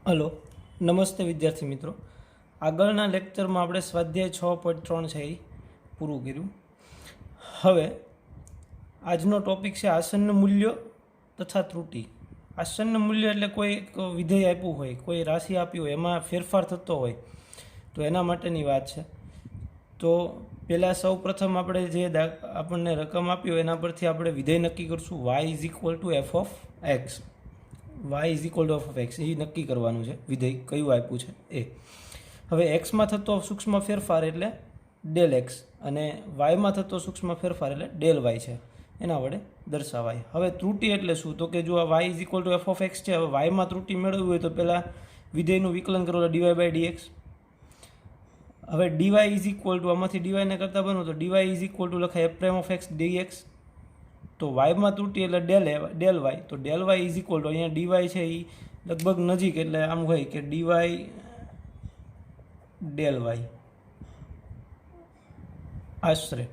Hello, નમસ્તે વિદ્યાર્થી મિત્રો. આગળના લેક્ચરમાં આપણે સ્વાધ્યાય 6.3 છે એ પૂરું કર્યું. હવે આજનો ટોપિક છે આસન્ન મૂલ્યો તથા ત્રુટિ. આસન્ન મૂલ્ય એટલે કોઈ વિધેય આપ્યું હોય, કોઈ રાશિ આપી હોય, એમાં ફેરફાર થતો હોય તો એના માટેની વાત છે. તો પહેલાં સૌ પ્રથમ આપણે જે આપણને રકમ આપી હોય એના પરથી આપણે વિધેય નક્કી કરશું. Y is equal to f of x. Y is equal to f of x એ નક્કી કરવાનું છે. વિધેય કયું આપ્યું છે એ. હવે એક્સમાં થતો સૂક્ષ્મ ફેરફાર એટલે ડેલ એક્સ અને વાયમાં થતો સૂક્ષ્મ ફેરફાર એટલે ડેલ વાય છે, એના વડે દર્શાવાય. હવે ત્રુટિ એટલે શું? તો કે જો આ y is equal to f of x છે, હવે વાયમાં ત્રુટિ મેળવવી હોય તો પહેલાં વિધેયનું વિકલન કરો એટલે ડીવાય બાય ડીએક્સ. હવે ડીવાય ઇઝ ઇક્વલ ટુ આમાંથી ડીવાયને કરતાં બનવું તો ડીવાય ઇઝ ઇક્વલ ટુ લખાય f prime of x dx. તો વાયમાં ત્રુટિ એટલે ડેલ વાય, તો del y is equal to અહીંયા ડીવાય છે એ લગભગ નજીક એટલે આમ હોય કે ડીવાય ડેલ વાય આશરે.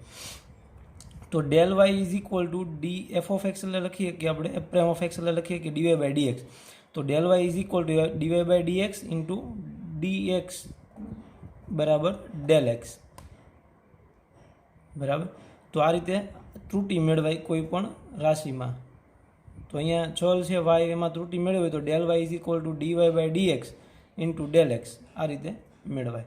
તો del y is equal to d f of x એટલે લખીએ કે આપણે એફ પ્રાઇમ ઓફ એક્સ એટલે લખીએ કે ડીવાય બાય ડીએક્સ. તો del y is equal to dy by dx into dx બરાબર ડેલ એક્સ બરાબર. તો આ રીતે ત્રુટિ મેળવાય કોઈ પણ રાશિમાં. તો અહીંયા ચલ છે વાય, એમાં ત્રુટિ મેળવી તો del y is equal to dy by dx into del x આ રીતે મેળવાય.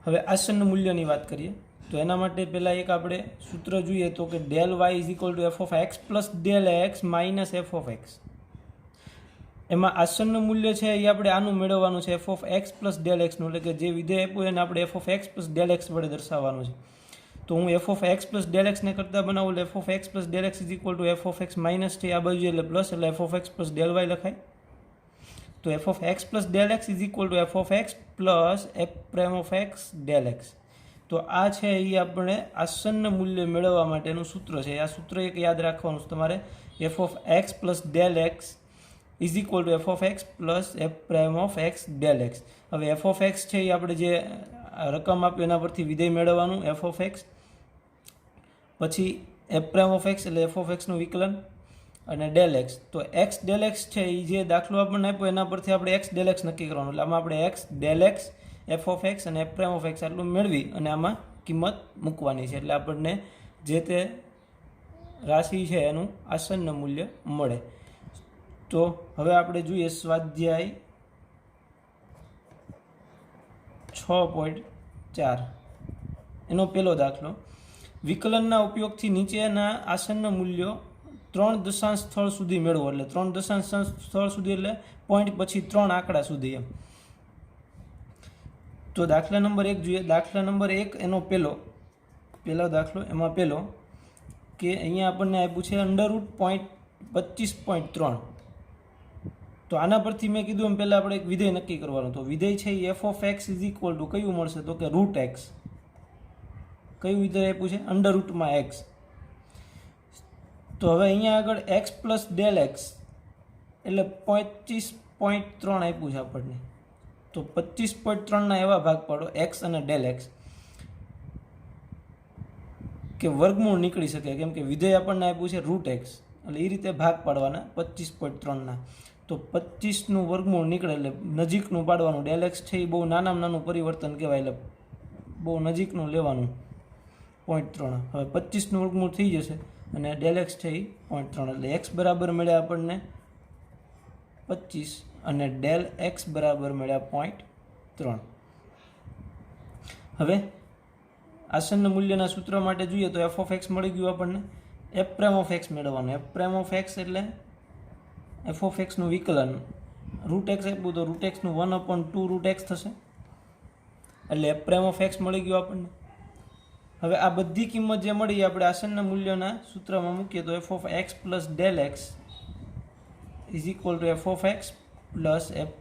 હવે આસન્ન મૂલ્યની વાત કરીએ તો એના માટે પહેલાં એક આપણે સૂત્ર જોઈએ તો કે del y is equal to f of x plus del x minus f of x. એમાં આસન્ન મૂલ્ય છે એ આપણે આનું મેળવવાનું છે f of x plus del એક્સનું, એટલે કે જે વિધેય આપ્યું એને આપણે f of x plus del x વડે દર્શાવવાનું છે. તો હું f of x plus del એક્સને કરતાં બનાવું એટલે f of x plus del x is equal to f of x minus છે આ બાજુ એટલે પ્લસ, એટલે f of x plus del y લખાય. તો f of x plus del x is equal to f of x plus f prime of x del x. તો આ છે એ આપણે આસન્ન મૂલ્ય મેળવવા માટેનું સૂત્ર છે. આ સૂત્ર એક યાદ રાખવાનું છે તમારે, F of x plus del x is equal to f of x plus f prime of x del x. હવે એફ ઓફ એક્સ છે એ આપણે જે રકમ આપ્યું એના પરથી વિધેય મેળવવાનું એફ ઓફ એક્સ, પછી એફ પ્રાઇમ ઓફ એક્સ એટલે એફ ઓફ એક્સનું વિકલન અને ડેલ એક્સ. તો એક્સ ડેલ એક્સ છે એ જે દાખલો આપણને આપ્યો એના પરથી આપણે એક્સ ડેલ એક્સ નક્કી કરવાનું. એટલે આમાં આપણે x del x F of x અને એફ પ્રાઇમ ઓફ એક્સ આટલું મેળવી અને આમાં કિંમત મૂકવાની છે, એટલે આપણને જે તે રાશિ છે એનું આસન્ન મૂલ્ય મળે. તો હવે આપણે જોઈએ સ્વાધ્યાય 6.4 એનો પહેલો દાખલો. વિકલનના ઉપયોગથી નીચેના આસન્ન મૂલ્યો 3 દશાંશ સ્થળ સુધી મેળવો. એટલે 3 દશાંશ સ્થળ સુધી એટલે પોઈન્ટ પછી 3 આંકડા સુધી એમ. તો દાખલા નંબર 1 જોઈએ. દાખલા નંબર 1 એનો પહેલો દાખલો, એમાં પહેલો કે અહીંયા આપણને આપ્યું છે અંડરરૂટ પોઈન્ટ 25.3. તો આના પરથી મેં કીધું એમ પહેલાં આપણે એક વિધેય નક્કી કરવાનું. તો વિધેય છે એ f of x is equal to કયું મળશે તો કે રૂટ એક્સ. કયું વિધેય આપ્યું છે? અંડરરૂટમાં એક્સ. તો હવે અહીંયા આગળ એક્સ પ્લસ ડેલ એક્સ એટલે 25.3 આપ્યું છે આપણને. તો 25.3ના એવા ભાગ પાડો એક્સ અને ડેલ એક્સ કે વર્ગમૂળ નીકળી શકે, કેમ કે વિધેય આપણને આપ્યું છે રૂટ એક્સ, એટલે એ રીતે ભાગ પાડવાના 25.3ના. તો 25નું વર્ગમૂળ નીકળે એટલે નજીકનું પાડવાનું. ડેલ એક્સ છે એ બહુ નાનામાં નાનું પરિવર્તન કહેવાય, એટલે બહુ નજીકનું લેવાનું 0.3. હવે 25નું વર્ગમૂળ થઈ જશે અને ડેલ એક્સ છે એ 0.3, એટલે એક્સ બરાબર મળ્યા આપણને 25 અને ડેલ એક્સ બરાબર મળ્યા 0.3. હવે આસન્ન મૂલ્યના સૂત્ર માટે જોઈએ તો એફ ઓફ એક્સ મળી ગયું આપણને. એફ પ્રાઇમ ઓફ એક્સ મેળવવાનું. એફ પ્રાઇમ ઓફ એક્સ એટલે એફ ઓફ એક્સનું વિકલન. રૂટ એક્સ આપ્યું તો રૂટ એક્સનું 1/2 રૂટ એક્સ થશે, એટલે એફ પ્રાઇમ ઓફ એક્સ મળી ગયું આપણને. હવે આ બધી કિંમત જે મળી આપણે આસન્ન મૂલ્યના સૂત્રમાં મૂકીએ તો f of x plus del x is equal to f of x plus f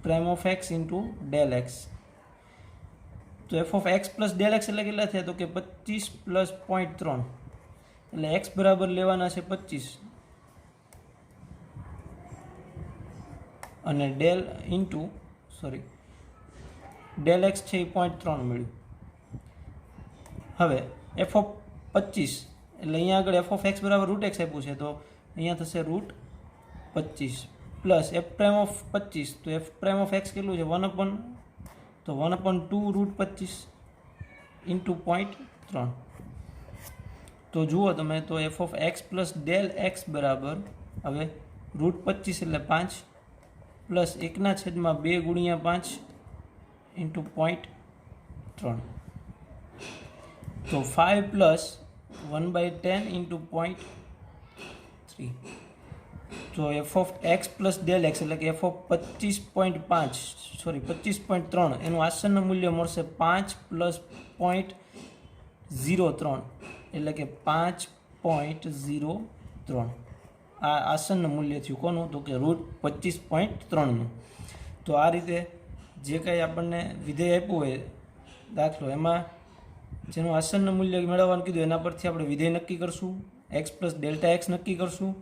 prime of x into del x. તો f of x plus del x એટલે કેટલા થયા તો કે 25 પ્લસ 0.3, એટલે એક્સ બરાબર લેવાના છે 25 અને ડેલ એક્સ છે એ 0.3 મળ્યું. હવે એફ ઓફ 25 એટલે અહીંયા આગળ એફ ઓફ એક્સ બરાબર રૂટ એક્સ આપ્યું છે, તો અહીંયા થશે root 25 plus f prime of 25, તો એફ પ્રાઇમ ઓફ એક્સ કેટલું છે 1/2 રૂટ 25 ઇન્ટુ 0.3. તો જુઓ તમે, તો f of x plus del x બરાબર હવે રૂટ 25 એટલે 5 પ્લસ 1/2 ગુણ્યા 5 ઇન્ટુ 0.3. તો 5 પ્લસ 1/10 ઇન્ટુ 0.3. તો f of x plus del x એટલે કે એફ ઓફ 25.3 એનું આસન્ન મૂલ્ય મળશે 5 પ્લસ 0.03 એટલે કે 5.03. આ આસન્ન મૂલ્ય થયું કોનું? તો કે રૂટ 25.3નું. તો આ રીતે જે કંઈ આપણને વિધેય આપ્યું હોય દાખલો, એમાં જેનું આસન્ન મૂલ્ય મેળવવાનું કીધું એના પરથી આપણે વિધેય નક્કી કરશું, એક્સ પ્લસ ડેલ્ટા એક્સ નક્કી કરશું,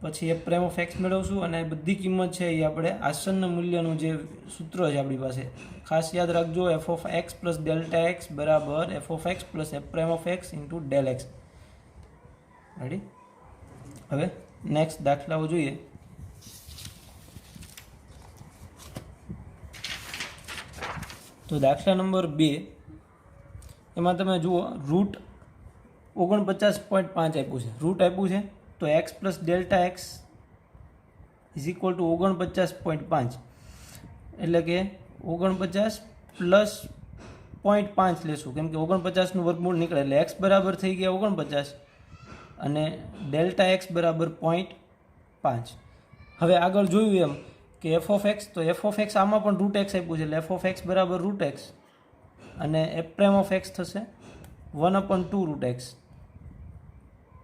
પછી એફ પ્રાઇમ ઓફ એક્સ મેળવશું, અને બધી કિંમત છે એ આપણે આસન્ન મૂલ્યનું જે સૂત્ર છે આપણી પાસે, ખાસ યાદ રાખજો, f of x plus delta x બરાબર f of x plus f prime of x into del x. Ready? હવે નેક્સ્ટ દાખલાઓ જોઈએ. તો દાખલા નંબર 2, એમાં તમે જુઓ રૂટ 49.5 આપ્યું છે. રૂટ આપ્યું છે તો x plus delta x is equal two 49.5 એટલે કે 49 પ્લસ 0.5 લેશું, કેમ કે 49નું વર્ગમૂળ નીકળે એટલે એક્સ બરાબર થઈ ગયા 49 અને ડેલ્ટા એક્સ બરાબર 0.5. હવે આગળ જોયું એમ કે એફ ઓફ એક્સ, તો એફ ઓફ એક્સ આમાં પણ રૂટ એક્સ આપ્યું છે એટલે એફ ઓફ એક્સ બરાબર રૂટ એક્સ અને એફ પ્રાઇમ ઓફ એક્સ થશે 1/2 રૂટ એક્સ.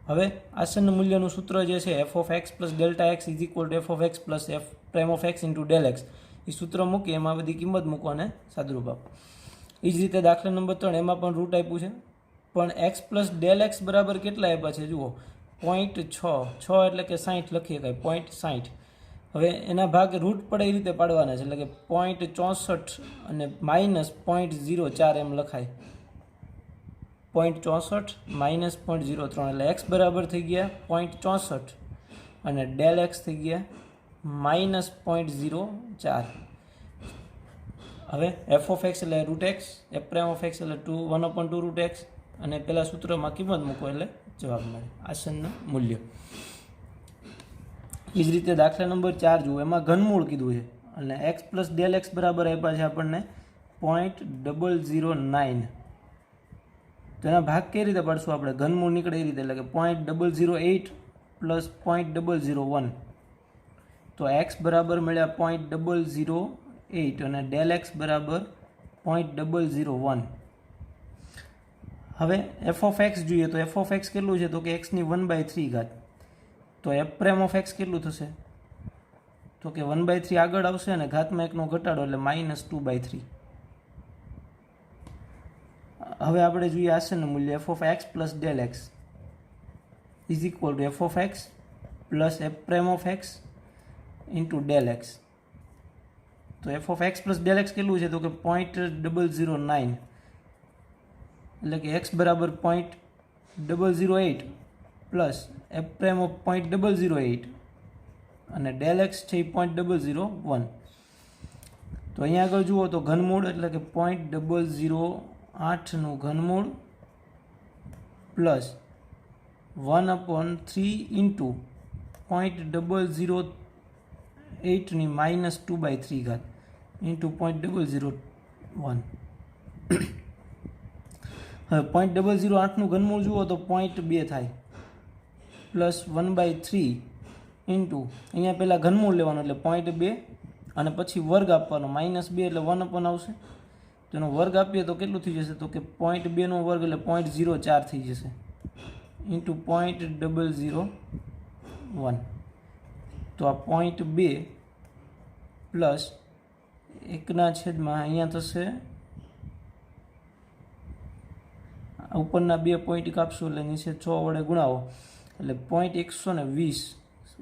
હવે આસન્ન મૂલ્યનું સૂત્ર જે છે f of x plus delta x is equal to f of x plus f prime of x into del x. એ સૂત્ર મૂકી એમાં બધી કિંમત મૂકો અને સાદુરૂપ આપો. એ જ રીતે દાખલા નંબર 3, એમાં પણ રૂટ આપ્યું છે, પણ એક્સ પ્લસ ડેલ એક્સ બરાબર કેટલા આપ્યા છે જુઓ 0.6 એટલે કે 60 લખીએ કાંઈ 0.60. હવે એના ભાગ રૂટ પડે એ રીતે પાડવાના છે એટલે કે 0.64 અને માઇનસ 0.04 એમ લખાય. 0.64 માઇનસ 0.03 એટલે એક્સ બરાબર થઈ ગયા 0.64 અને ડેલ એક્સ થઈ ગયા માઇનસ 0.04. હવે એફ ઓફ એક્સ એટલે root x, F prime of x એટલે 1/2 રૂટ એક્સ અને પેલા સૂત્રમાં કિંમત મૂકો એટલે જવાબ મળે, આસન્ન મૂલ્ય. એ જ રીતે દાખલા નંબર 4 જુઓ, એમાં ઘનમૂળ કીધું છે અને એક્સ પ્લસ ડેલ એક્સ બરાબર આપ્યા છે આપણને 0.009. તો એના ભાગ કઈ રીતે પાડશું આપણે? ઘનમૂળ નીકળે એ રીતે, એટલે કે 0.008 પ્લસ 0.001. તો એક્સ બરાબર મળ્યા 0.008 અને ડેલ એક્સ બરાબર 0.001. હવે એફ ઓફ એક્સ જોઈએ, તો એફ ઓફ એક્સ કેટલું છે? તો કે એક્સની 1/3. તો એફ પ્રાઇમ ઓફ એક્સ કેટલું થશે? તો કે 1/3 આગળ આવશે અને ઘાતમાં એકનો ઘટાડો એટલે -2/3. હવે આપણે જોઈએ આસન્ન મૂલ્ય f of x plus del x is equal to f of x plus f prime of x into del x. તો f of x plus del x કેટલું છે? તો કે 0.009 એટલે કે એક્સ બરાબર 0.008 પ્લસ એફ પ્રાઇમ ઓફ 0.008 અને del x છે 0.001. તો અહીંયા આગળ જુઓ તો ઘનમૂળ એટલે કે 0.008નું ઘનમૂળ પ્લસ 1/3 ઇન્ટુ 0.008ની -2/3 ઇન્ટુ 0.001. હવે 0.008નું ઘનમૂળ જુઓ તો 0.2 થાય પ્લસ 1/3 ઇન્ટુ અહીંયા પહેલાં ઘનમૂળ લેવાનું એટલે 0.2 અને પછી વર્ગ આપવાનો -2 એટલે 1 આવશે. તો એનો વર્ગ આપીએ તો કેટલું થઈ જશે? તો કે 0.2નો વર્ગ એટલે 0.04 થઈ જશે ઇન્ટુ 0.001. તો આ 0.2 પ્લસ 1/, અહીંયા થશે ઉપરના 2 પોઈન્ટ કાપશું એટલે નીચે 6 વડે ગુણાવો એટલે 0.120,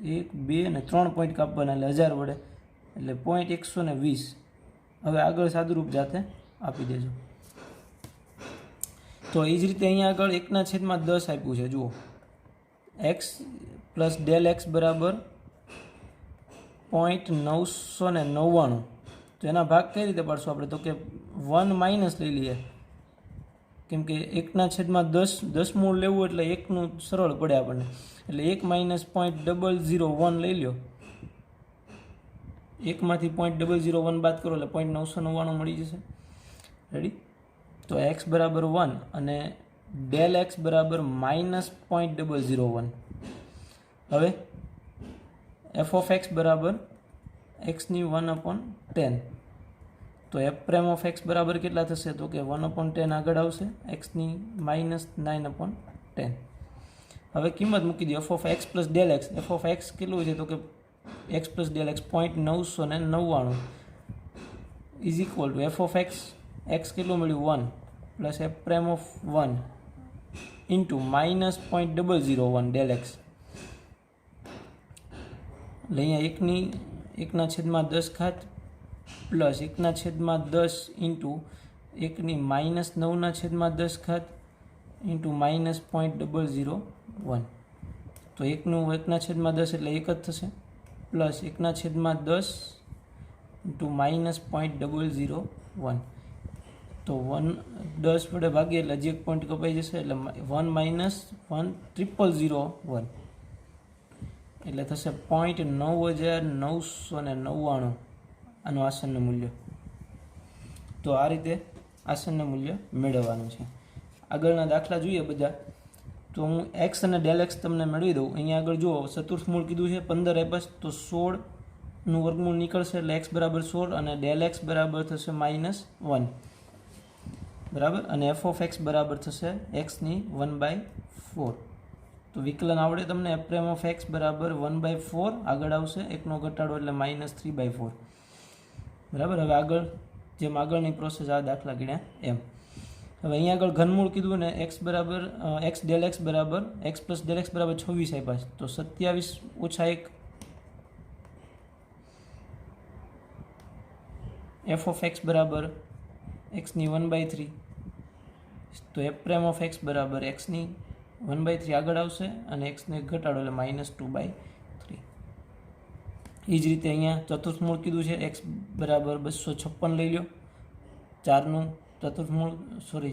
1, 2 અને 3 પોઈન્ટ કાપવાના એટલે 1000 વડે એટલે 0.120. હવે આગળ સાદુરૂપ જાતે આપી દેજો. તો એ જ રીતે અહીંયા આગળ 1/10 આપ્યું છે જુઓ, એક્સ પ્લસ ડેલ એક્સ બરાબર .999, તો એના ભાગ કઈ રીતે પાડશું આપણે? તો કે 1 માઇનસ લઈ લઈએ, કેમ કે 1/10 દસમૂળ લેવું એટલે 1નું સરળ પડે આપણને, એટલે 1 માઇનસ .001 લઈ લો. 1માંથી .001 બાદ કરો એટલે .999 મળી જશે. રેડી? તો x બરાબર 1 અને ડેલ એક્સ બરાબર -.001. હવે એફ ઓફ એક્સ બરાબર એક્સની 1/10. તો એફ પ્રાઇમ ઓફ એક્સ બરાબર કેટલા થશે? તો કે 1/10 આગળ આવશે, એક્સની -9/10. હવે કિંમત મૂકી દો F of x plus del x. F of x કેટલું છે? તો કે x plus del x .999 is equal to f of x. X કેટલું મળ્યું? 1 plus f prime of 1 into -.001 del x. એટલે અહીંયા 1/10 પ્લસ 1/10 ઇન્ટુ 1/-9/10 ઇન્ટુ -.001. તો 1/10 એટલે 1 જ થશે, પ્લસ 1/10 ઇન્ટુ -.001. તો 10 વડે ભાગીએ એટલે હજી એક પોઈન્ટ કપાઈ જશે, એટલે 1 માઇનસ 1,001 એટલે થશે .9999 આનું આસન્ન મૂલ્ય. તો આ રીતે આસન્ન મૂલ્ય મેળવવાનું છે. આગળના દાખલા જોઈએ બધા. તો હું એક્સ અને ડેલ એક્સ તમને મેળવી દઉં. અહીંયા આગળ જુઓ, ચતુર્થ મૂળ કીધું છે 15 આપ્યા, તો 16નું વર્ગમૂળ નીકળશે એટલે એક્સ બરાબર 16 અને ડેલ એક્સ બરાબર થશે -1, બરાબર. અને એફ ઓફ એક્સ બરાબર થશે એક્સની 1/4. તો વિકલન આવડે તમને? એફ પ્રાઇમ ઓફ એક્સ બરાબર 1/4 આગળ આવશે, એકનો ઘટાડો એટલે -3/4, બરાબર. હવે આગળ જેમ આગળની પ્રોસેસ આ દાખલા ગણ્યા એમ. હવે અહીંયા આગળ ઘનમૂળ કીધું ને એક્સ બરાબર એક્સ ડેલ એક્સ બરાબર એક્સ પ્લસ ડેલ એક્સ બરાબર 26 આપ્યા છે. તો 27 ઓછા 1 એફ ઓફ એક્સ બરાબર એક્સની 1/3. તો એફ પ્રાઇમ ઓફ એક્સ બરાબર એક્સની 1/3 આગળ આવશે અને એક્સને ઘટાડો એટલે -2/3. એ જ રીતે અહીંયા ચતુર્થ મૂળ કીધું છે એક્સ બરાબર 256 લઈ લો. 4નું ચતુર્થ મૂળ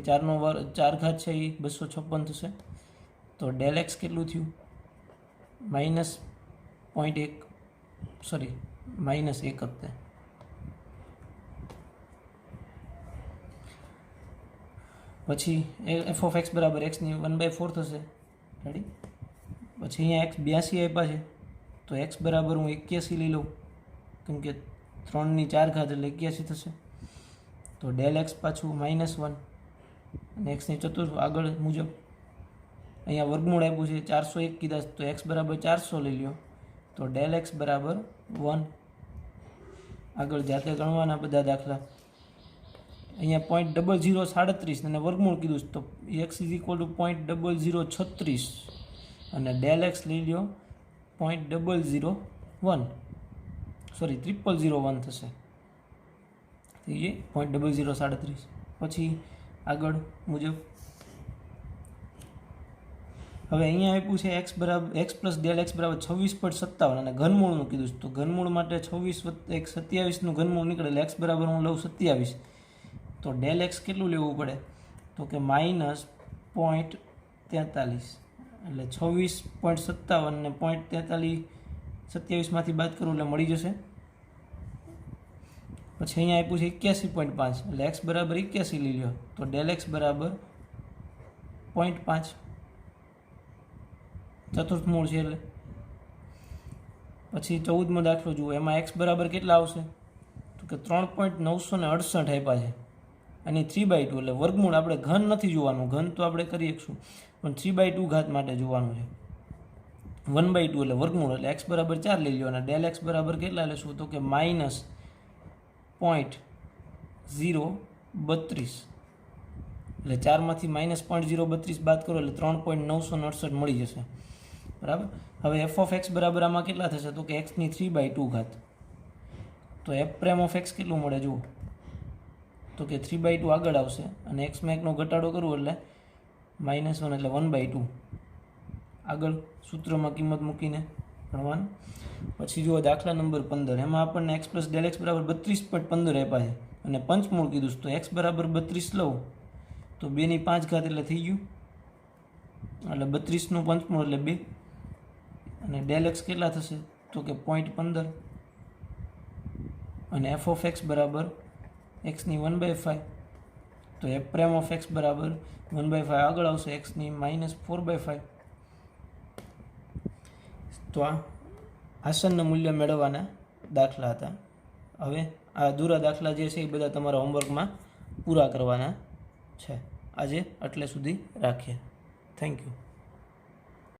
4નો વર્ગ 4 ઘાત છે એ 256 થશે. તો ડેલ એક્સ કેટલું થયું? -.1 -1 જ તે. પછી એફ ઓફ એક્સ બરાબર એક્સની 1/4 થશે. રેડી? પછી અહીંયા એક્સ 82 આપ્યા છે, તો એક્સ બરાબર હું 81 લઈ લઉં, કેમ કે 3ની 4 ઘાત એટલે 81 થશે. તો ડેલ એક્સ પાછું -1 અને એક્સની ચતુર્થ આગળ મુજબ અહીંયા વર્ગમૂળ આપ્યું છે 401 કીધા, તો એક્સ બરાબર 400 લઈ લ્યો. તો ડેલ એક્સ બરાબર 1. આગળ જાતે ગણવાના બધા દાખલા. અહીંયા .0037 અને વર્ગમૂળ કીધું છે, તો એક્સ ઇઝ ઇક્વલ ટુ .0036 અને ડેલ એક્સ લઈ લ્યો .001 થશે. એ .0037. પછી આગળ મુજબ હવે અહીંયા આપ્યું છે એક્સ પ્લસ ડેલ એક્સ બરાબર 26.57 અને ઘનમૂળનું કીધું છે. તો ઘનમૂળ માટે 26 + 1 27નું ઘનમૂળ નીકળે એટલે એક્સ બરાબર હું લઉં 27. તો ડેલ એક્સ કેટલું લેવું પડે? તો કે -.43 એટલે 26.57 ને .43 27માંથી બાદ કરું એટલે મળી જશે. પછી અહીંયા આપ્યું છે 81.5 એટલે એક્સ બરાબર 81 લઈ લો. તો ડેલ એક્સ બરાબર 0.5 ચતુર્થ મૂળ છે એટલે. પછી 14મો દાખલો જુઓ. એમાં એક્સ બરાબર કેટલા આવશે? તો કે 3.968 આપ્યા છે અને 3/2 એટલે વર્ગમૂળ. આપણે ઘન નથી જોવાનું, ઘન તો આપણે કરી શકશું, પણ 3/2 ઘાત માટે જોવાનું છે. 1/2 એટલે વર્ગમૂળ, એટલે એક્સ બરાબર 4 લઈ લો અને ડેલ એક્સ બરાબર કેટલા લેશું? તો કે -0.032 એટલે 4માંથી -.032 બાદ કરો એટલે 3.968 મળી જશે, બરાબર. હવે એફ ઓફ એક્સ બરાબર આમાં કેટલા થશે? તો કે એક્સની 3/2 ઘાત. તો એફ પ્રાઇમ ઓફ એક્સ કેટલું મળે જુઓ? તો કે 3/2 આગળ આવશે અને એક્સમાં એકનો ઘટાડો કરું એટલે -1 એટલે 1/2 આગળ સૂત્રમાં કિંમત મૂકીને ભણવાનું. પછી જુઓ દાખલા નંબર 15, એમાં આપણને x પ્લસ ડેલ એક્સ બરાબર 32.15 આપ્યા છે અને પંચમૂળ કીધું છે. તો x બરાબર 32 લઉં તો 2/5 એટલે થઈ ગયું, એટલે 32નું પંચમૂળ એટલે 2, અને ડેલ એક્સ કેટલા થશે તો કે 0.15, અને એફ ઓફ એક્સ બરાબર એક્સની 1/5, તો એફ પ્રાઇમ ઓફ એક્સ બરાબર 1/5 આગળ આવશે, એક્સની -4/5. તો આ આસનનું મૂલ્ય મેળવવાના દાખલા હતા. હવે આ અધૂરા દાખલા જે છે એ બધા તમારા હોમવર્કમાં પૂરા કરવાના છે. આજે એટલે સુધી રાખીએ. Thank you.